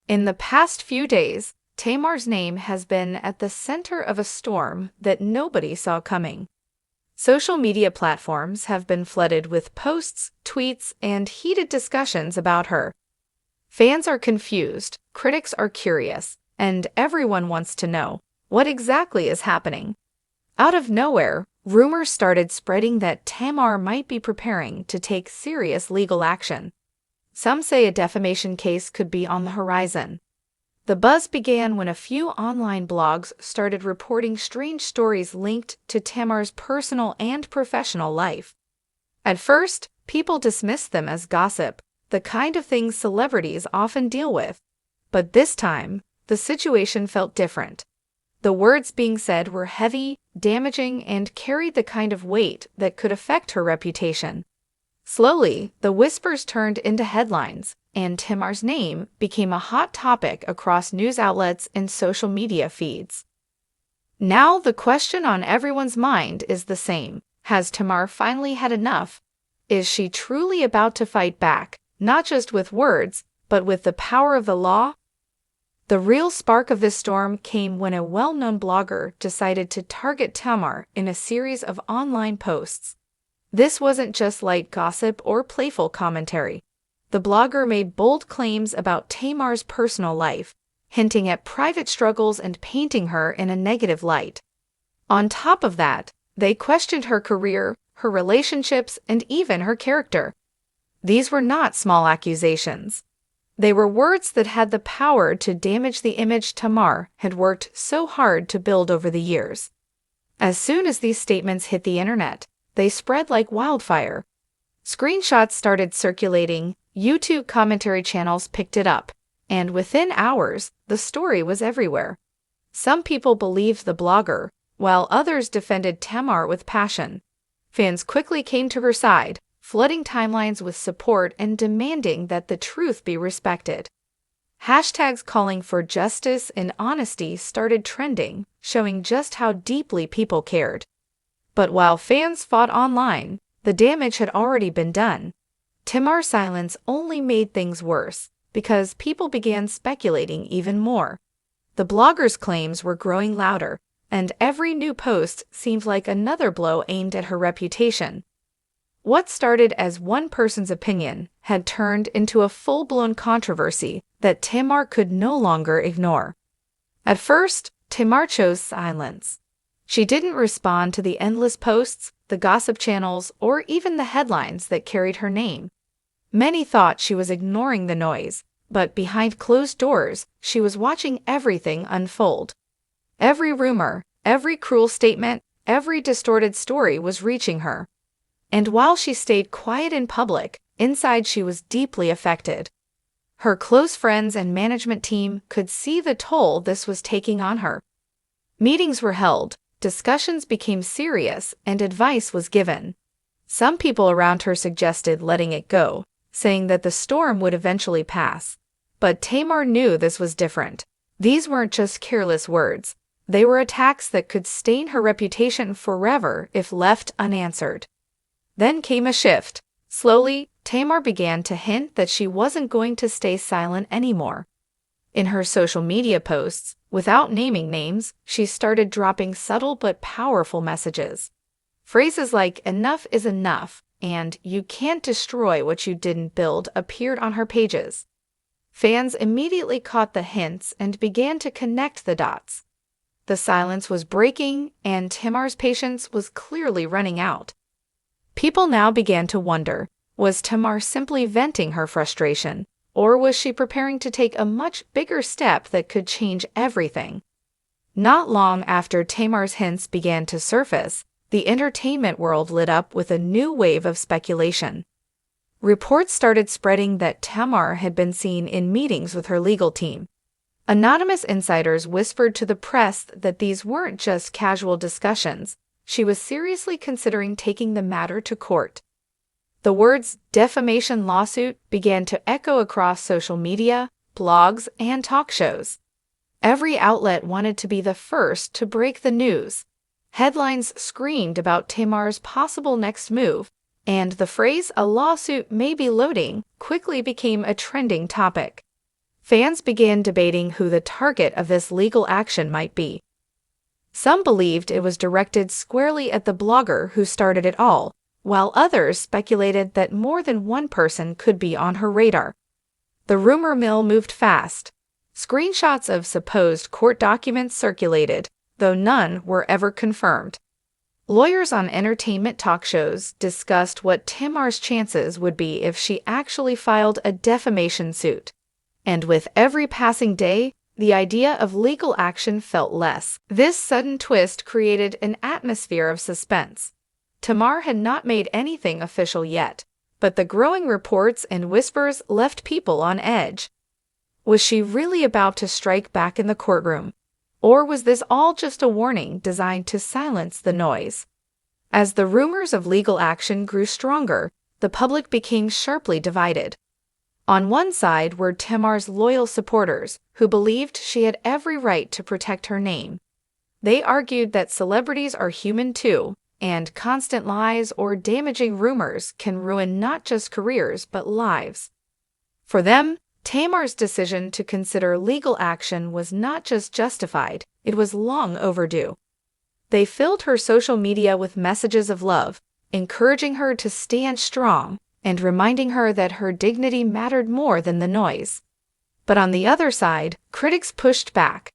In the past few days, Tamar's name has been at the center of a storm that nobody saw coming. Social media platforms have been flooded with posts, tweets, and heated discussions about her. Fans are confused, critics are curious, and everyone wants to know what exactly is happening. Out of nowhere, rumors started spreading that Tamar might be preparing to take serious legal action. Some say a defamation case could be on the horizon. The buzz began when a few online blogs started reporting strange stories linked to Tamar's personal and professional life. At first, people dismissed them as gossip, the kind of things celebrities often deal with. But this time, the situation felt different. The words being said were heavy, damaging, and carried the kind of weight that could affect her reputation. Slowly, the whispers turned into headlines, and Tamar's name became a hot topic across news outlets and social media feeds. Now the question on everyone's mind is the same. Has Tamar finally had enough? Is she truly about to fight back, not just with words, but with the power of the law? The real spark of this storm came when a well-known blogger decided to target Tamar in a series of online posts. This wasn't just light gossip or playful commentary. The blogger made bold claims about Tamar's personal life, hinting at private struggles and painting her in a negative light. On top of that, they questioned her career, her relationships, and even her character. These were not small accusations. They were words that had the power to damage the image Tamar had worked so hard to build over the years. As soon as these statements hit the internet, they spread like wildfire. Screenshots started circulating, YouTube commentary channels picked it up, and within hours, the story was everywhere. Some people believed the blogger, while others defended Tamar with passion. Fans quickly came to her side, flooding timelines with support and demanding that the truth be respected. Hashtags calling for justice and honesty started trending, showing just how deeply people cared. But while fans fought online, the damage had already been done. Tamar's silence only made things worse, because people began speculating even more. The blogger's claims were growing louder, and every new post seemed like another blow aimed at her reputation. What started as one person's opinion had turned into a full-blown controversy that Tamar could no longer ignore. At first, Tamar chose silence. She didn't respond to the endless posts, the gossip channels, or even the headlines that carried her name. Many thought she was ignoring the noise, but behind closed doors, she was watching everything unfold. Every rumor, every cruel statement, every distorted story was reaching her. And while she stayed quiet in public, inside she was deeply affected. Her close friends and management team could see the toll this was taking on her. Meetings were held, discussions became serious, and advice was given. Some people around her suggested letting it go, saying that the storm would eventually pass. But Tamar knew this was different. These weren't just careless words. They were attacks that could stain her reputation forever if left unanswered. Then came a shift. Slowly, Tamar began to hint that she wasn't going to stay silent anymore. In her social media posts, without naming names, she started dropping subtle but powerful messages. Phrases like "enough is enough" and "you can't destroy what you didn't build" appeared on her pages. Fans immediately caught the hints and began to connect the dots. The silence was breaking, and Tamar's patience was clearly running out. People now began to wonder, was Tamar simply venting her frustration, or was she preparing to take a much bigger step that could change everything? Not long after Tamar's hints began to surface, the entertainment world lit up with a new wave of speculation. Reports started spreading that Tamar had been seen in meetings with her legal team. Anonymous insiders whispered to the press that these weren't just casual discussions. She was seriously considering taking the matter to court. The words "defamation lawsuit" began to echo across social media, blogs, and talk shows. Every outlet wanted to be the first to break the news. Headlines screamed about Tamar's possible next move, and the phrase "a lawsuit may be loading" quickly became a trending topic. Fans began debating who the target of this legal action might be. Some believed it was directed squarely at the blogger who started it all, while others speculated that more than one person could be on her radar. The rumor mill moved fast. Screenshots of supposed court documents circulated, though none were ever confirmed. Lawyers on entertainment talk shows discussed what Tamar's chances would be if she actually filed a defamation suit. And with every passing day, the idea of legal action felt less. This sudden twist created an atmosphere of suspense. Tamar had not made anything official yet, but the growing reports and whispers left people on edge. Was she really about to strike back in the courtroom? Or was this all just a warning designed to silence the noise? As the rumors of legal action grew stronger, the public became sharply divided. On one side were Tamar's loyal supporters, who believed she had every right to protect her name. They argued that celebrities are human too, and constant lies or damaging rumors can ruin not just careers but lives. For them, Tamar's decision to consider legal action was not just justified, it was long overdue. They filled her social media with messages of love, encouraging her to stand strong and reminding her that her dignity mattered more than the noise. But on the other side, critics pushed back.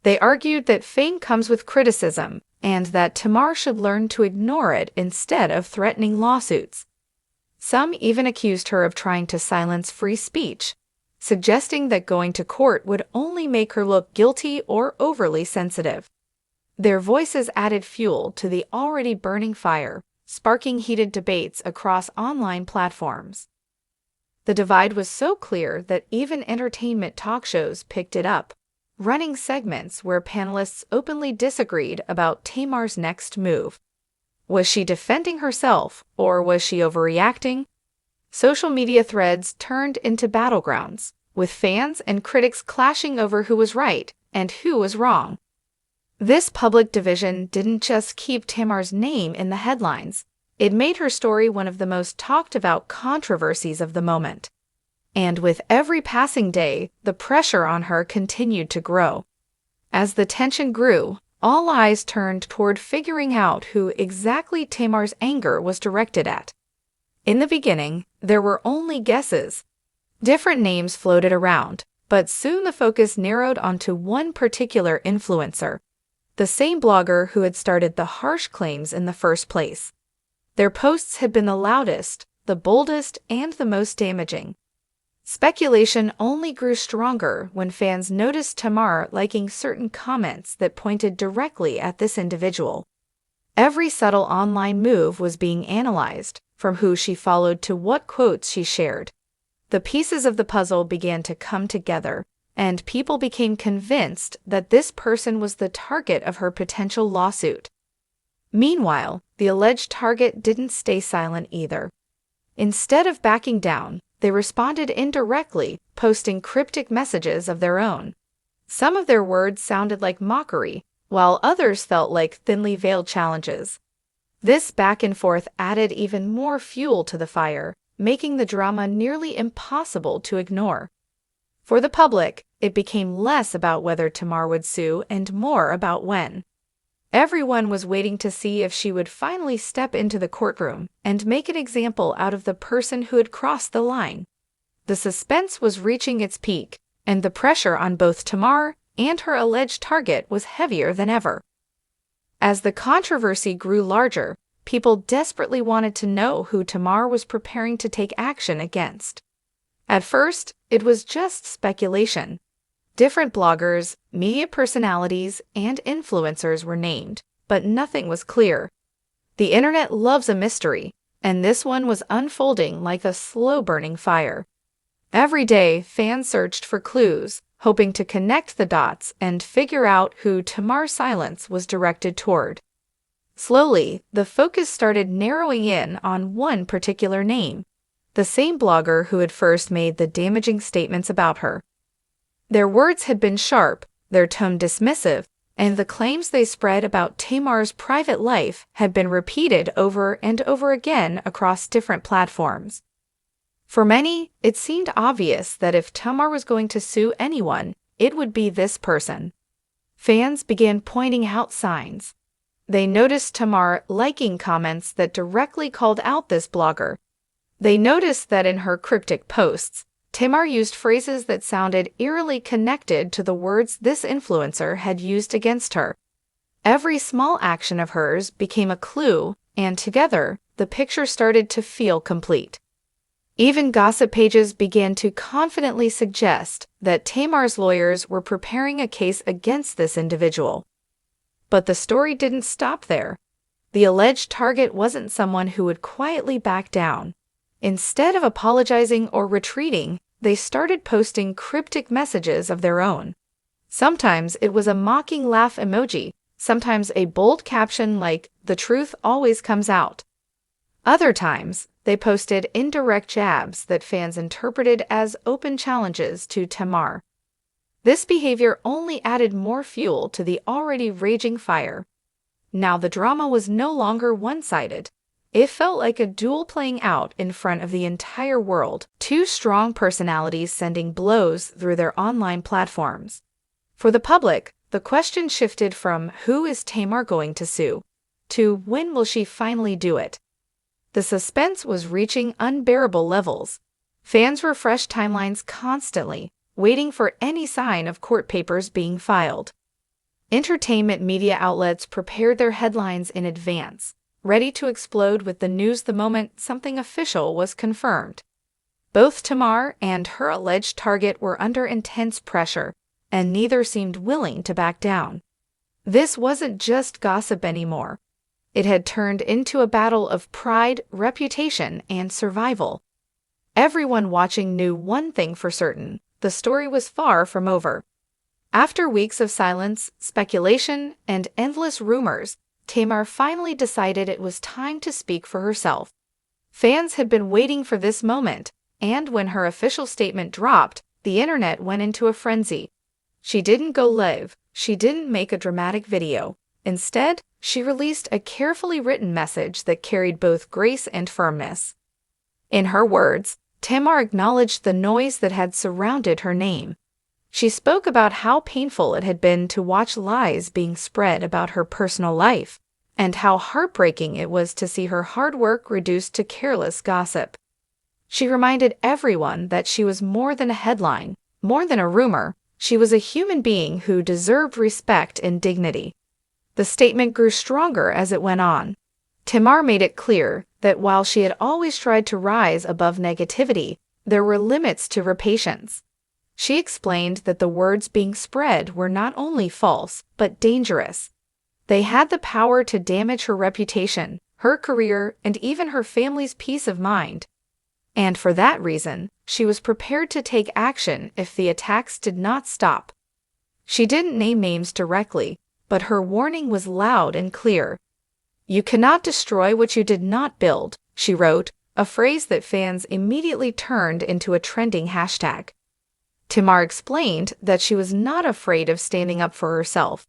They argued that fame comes with criticism and that Tamar should learn to ignore it instead of threatening lawsuits. Some even accused her of trying to silence free speech, suggesting that going to court would only make her look guilty or overly sensitive. Their voices added fuel to the already burning fire, sparking heated debates across online platforms. The divide was so clear that even entertainment talk shows picked it up, running segments where panelists openly disagreed about Tamar's next move. Was she defending herself, or was she overreacting? Social media threads turned into battlegrounds, with fans and critics clashing over who was right and who was wrong. This public division didn't just keep Tamar's name in the headlines, it made her story one of the most talked about controversies of the moment. And with every passing day, the pressure on her continued to grow. As the tension grew, all eyes turned toward figuring out who exactly Tamar's anger was directed at. In the beginning, there were only guesses. Different names floated around, but soon the focus narrowed onto one particular influencer, the same blogger who had started the harsh claims in the first place. Their posts had been the loudest, the boldest, and the most damaging. Speculation only grew stronger when fans noticed Tamar liking certain comments that pointed directly at this individual. Every subtle online move was being analyzed, from who she followed to what quotes she shared. The pieces of the puzzle began to come together, and people became convinced that this person was the target of her potential lawsuit. Meanwhile, the alleged target didn't stay silent either. Instead of backing down, they responded indirectly, posting cryptic messages of their own. Some of their words sounded like mockery, while others felt like thinly veiled challenges. This back and forth added even more fuel to the fire, making the drama nearly impossible to ignore. For the public, it became less about whether Tamar would sue and more about when. Everyone was waiting to see if she would finally step into the courtroom and make an example out of the person who had crossed the line. The suspense was reaching its peak, and the pressure on both Tamar and her alleged target was heavier than ever. As the controversy grew larger, people desperately wanted to know who Tamar was preparing to take action against. At first, it was just speculation. Different bloggers, media personalities, and influencers were named, but nothing was clear. The internet loves a mystery, and this one was unfolding like a slow-burning fire. Every day, fans searched for clues, hoping to connect the dots and figure out who Tamar's silence was directed toward. Slowly, the focus started narrowing in on one particular name, the same blogger who had first made the damaging statements about her. Their words had been sharp, their tone dismissive, and the claims they spread about Tamar's private life had been repeated over and over again across different platforms. For many, it seemed obvious that if Tamar was going to sue anyone, it would be this person. Fans began pointing out signs. They noticed Tamar liking comments that directly called out this blogger. They noticed that in her cryptic posts, Tamar used phrases that sounded eerily connected to the words this influencer had used against her. Every small action of hers became a clue, and together, the picture started to feel complete. Even gossip pages began to confidently suggest that Tamar's lawyers were preparing a case against this individual. But the story didn't stop there. The alleged target wasn't someone who would quietly back down. Instead of apologizing or retreating, they started posting cryptic messages of their own. Sometimes it was a mocking laugh emoji, sometimes a bold caption like, "The truth always comes out." Other times, they posted indirect jabs that fans interpreted as open challenges to Tamar. This behavior only added more fuel to the already raging fire. Now the drama was no longer one-sided. It felt like a duel playing out in front of the entire world, two strong personalities sending blows through their online platforms. For the public, the question shifted from who is Tamar going to sue to when will she finally do it. The suspense was reaching unbearable levels. Fans refreshed timelines constantly, waiting for any sign of court papers being filed. Entertainment media outlets prepared their headlines in advance, ready to explode with the news the moment something official was confirmed. Both Tamar and her alleged target were under intense pressure, and neither seemed willing to back down. This wasn't just gossip anymore. It had turned into a battle of pride, reputation, and survival. Everyone watching knew one thing for certain: the story was far from over. After weeks of silence, speculation, and endless rumors, Tamar finally decided it was time to speak for herself. Fans had been waiting for this moment, and when her official statement dropped, the internet went into a frenzy. She didn't go live, she didn't make a dramatic video. Instead, she released a carefully written message that carried both grace and firmness. In her words, Tamar acknowledged the noise that had surrounded her name. She spoke about how painful it had been to watch lies being spread about her personal life, and how heartbreaking it was to see her hard work reduced to careless gossip. She reminded everyone that she was more than a headline, more than a rumor. She was a human being who deserved respect and dignity. The statement grew stronger as it went on. Tamar made it clear that while she had always tried to rise above negativity, there were limits to her patience. She explained that the words being spread were not only false, but dangerous. They had the power to damage her reputation, her career, and even her family's peace of mind. And for that reason, she was prepared to take action if the attacks did not stop. She didn't name names directly, but her warning was loud and clear. "You cannot destroy what you did not build," she wrote, a phrase that fans immediately turned into a trending hashtag. Tamar explained that she was not afraid of standing up for herself,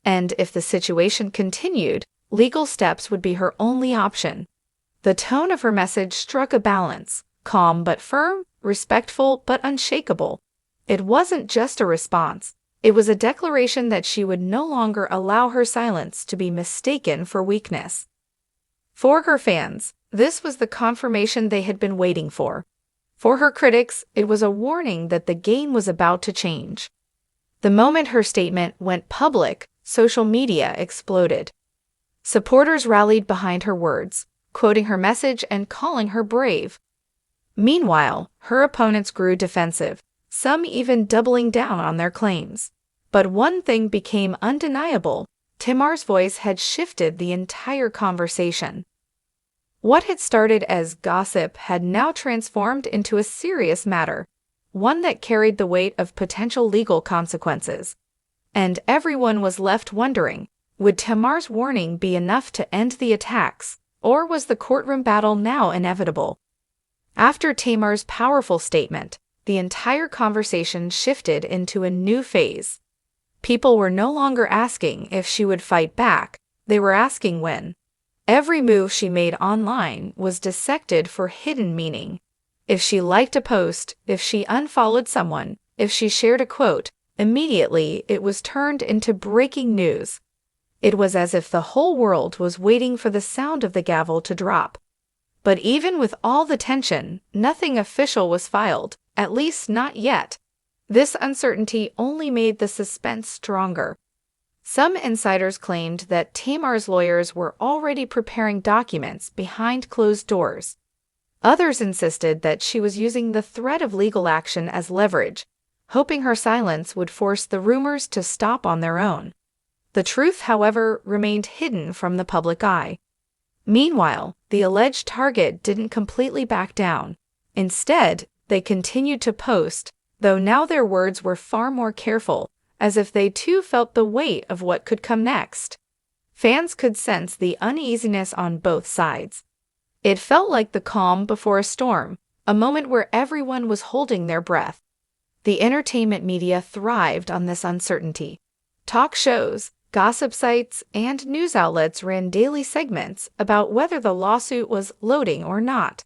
and if the situation continued, legal steps would be her only option. The tone of her message struck a balance, calm but firm, respectful but unshakable. It wasn't just a response. It was a declaration that she would no longer allow her silence to be mistaken for weakness. For her fans, this was the confirmation they had been waiting for. For her critics, it was a warning that the game was about to change. The moment her statement went public, social media exploded. Supporters rallied behind her words, quoting her message and calling her brave. Meanwhile, her opponents grew defensive, some even doubling down on their claims. But one thing became undeniable: Tamar's voice had shifted the entire conversation. What had started as gossip had now transformed into a serious matter, one that carried the weight of potential legal consequences. And everyone was left wondering, would Tamar's warning be enough to end the attacks, or was the courtroom battle now inevitable? After Tamar's powerful statement, the entire conversation shifted into a new phase. People were no longer asking if she would fight back, they were asking when. Every move she made online was dissected for hidden meaning. If she liked a post, if she unfollowed someone, if she shared a quote, immediately it was turned into breaking news. It was as if the whole world was waiting for the sound of the gavel to drop. But even with all the tension, nothing official was filed, at least not yet. This uncertainty only made the suspense stronger. Some insiders claimed that Tamar's lawyers were already preparing documents behind closed doors. Others insisted that she was using the threat of legal action as leverage, hoping her silence would force the rumors to stop on their own. The truth, however, remained hidden from the public eye. Meanwhile, the alleged target didn't completely back down. Instead, they continued to post, though now their words were far more careful, as if they too felt the weight of what could come next. Fans could sense the uneasiness on both sides. It felt like the calm before a storm, a moment where everyone was holding their breath. The entertainment media thrived on this uncertainty. Talk shows, gossip sites, and news outlets ran daily segments about whether the lawsuit was loading or not.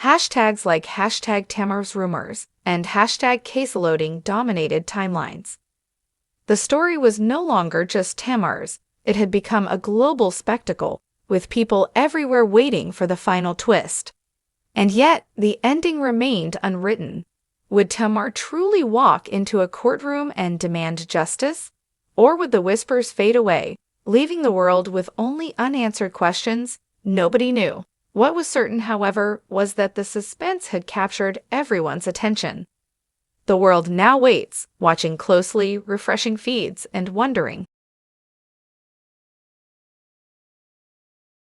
Hashtags like #Tamar'sRumors and #CaseLoading dominated timelines. The story was no longer just Tamar's, it had become a global spectacle, with people everywhere waiting for the final twist. And yet, the ending remained unwritten. Would Tamar truly walk into a courtroom and demand justice? Or would the whispers fade away, leaving the world with only unanswered questions? Nobody knew. What was certain, however, was that the suspense had captured everyone's attention. The world now waits, watching closely, refreshing feeds, and wondering,